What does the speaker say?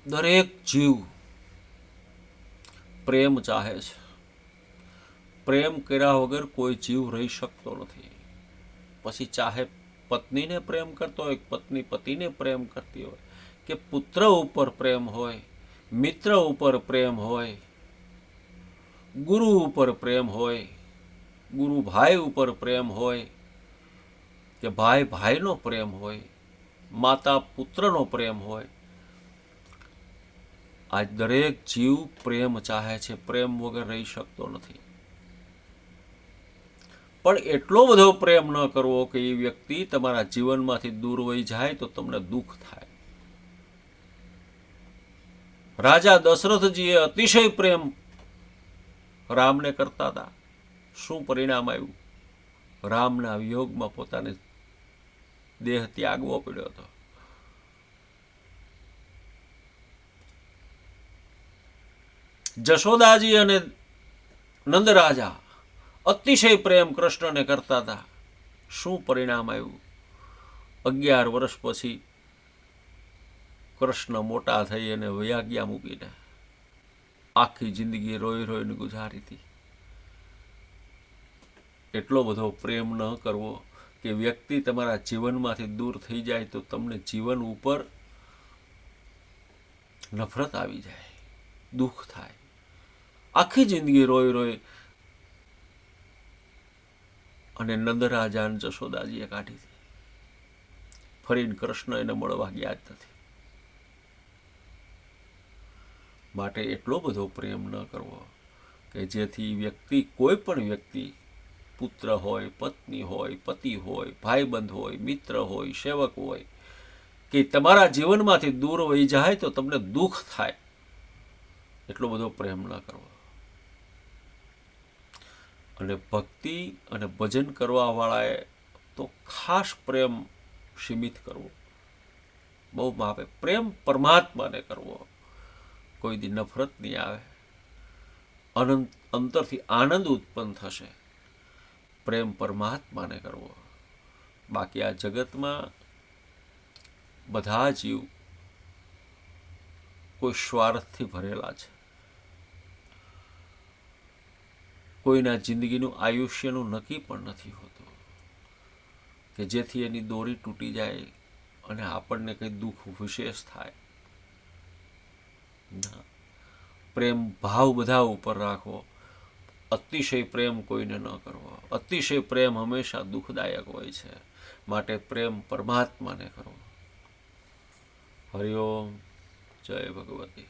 દરેક જીવ પ્રેમ ચાહે છે. પ્રેમ કર્યા વગર કોઈ જીવ રહી શકતો નથી. પછી ચાહે પત્નીને પ્રેમ કરતો હોય, પત્ની પતિને પ્રેમ કરતી હોય, કે પુત્ર ઉપર પ્રેમ હોય, મિત્ર ઉપર પ્રેમ હોય, ગુરુ ઉપર પ્રેમ હોય, ગુરુ ભાઈ ઉપર પ્રેમ હોય, કે ભાઈ ભાઈનો પ્રેમ હોય, માતા પુત્રનો પ્રેમ હોય. આ દરેક જીવ પ્રેમ ચાહે છે, પ્રેમ વગર રહી શકતો નથી. પણ એટલો બધો પ્રેમ ન કરવો કે એ વ્યક્તિ તમારા જીવનમાંથી દૂર વહી જાય તો તમને દુઃખ થાય. રાજા દશરથજીએ અતિશય પ્રેમ રામને કરતા હતા. શું પરિણામ આવ્યું? રામના વિયોગમાં પોતાને દેહ ત્યાગવો પડ્યો હતો. જશોદાજી અને નંદરાજા અતિશય પ્રેમ કૃષ્ણને કરતા હતા. શું પરિણામ આવ્યું? 11 વર્ષ પછી કૃષ્ણ મોટા થઈ અને વૈયાજ્ઞા મૂકીને આખી જિંદગી રોઈ રોઈને ગુજારી હતી. એટલો બધો પ્રેમ ન કરવો કે વ્યક્તિ તમારા જીવનમાંથી દૂર થઈ જાય તો તમને જીવન ઉપર નફરત આવી જાય, દુઃખ થાય. આખી જિંદગી રોઈ રોઈ અને નંદરાજા અને જશોદાજીએ કાઢી હતી. ફરીને કૃષ્ણ એને મળવા ગયા જ નથી. માટે એટલો બધો પ્રેમ ન કરવો કે જેથી વ્યક્તિ, કોઈ પણ વ્યક્તિ, પુત્ર હોય, પત્ની હોય, પતિ હોય, ભાઈબંધ હોય, મિત્ર હોય, સેવક હોય, કે તમારા જીવનમાંથી દૂર વહી જાય તો તમને દુઃખ થાય. એટલો બધો પ્રેમ ન કરવો. અને ભક્તિ અને ભજન કરવા વાળાએ તો ખાસ પ્રેમ સીમિત કરવો, બહુ માપે. પ્રેમ પરમાત્માને કરવો, કોઈ દી નફરત નહીં આવે, અનંત અંતરથી આનંદ ઉત્પન્ન થશે. પ્રેમ પરમાત્માને કરવો. બાકી આ જગતમાં બધા જીવ કોઈ સ્વાર્થથી ભરેલા છે. કોઈના જિંદગીનું આયુષ્યનું નક્કી પણ નથી હોતું કે જેથી એની દોરી તૂટી જાય અને આપણને કંઈ દુઃખ વિશેષ થાય. ના, પ્રેમ ભાવ બધા ઉપર રાખવો. અતિશય પ્રેમ કોઈને ન કરવો. અતિશય પ્રેમ હંમેશા દુઃખદાયક હોય છે. માટે પ્રેમ પરમાત્માને કરવો. હરિઓમ. જય ભગવતી.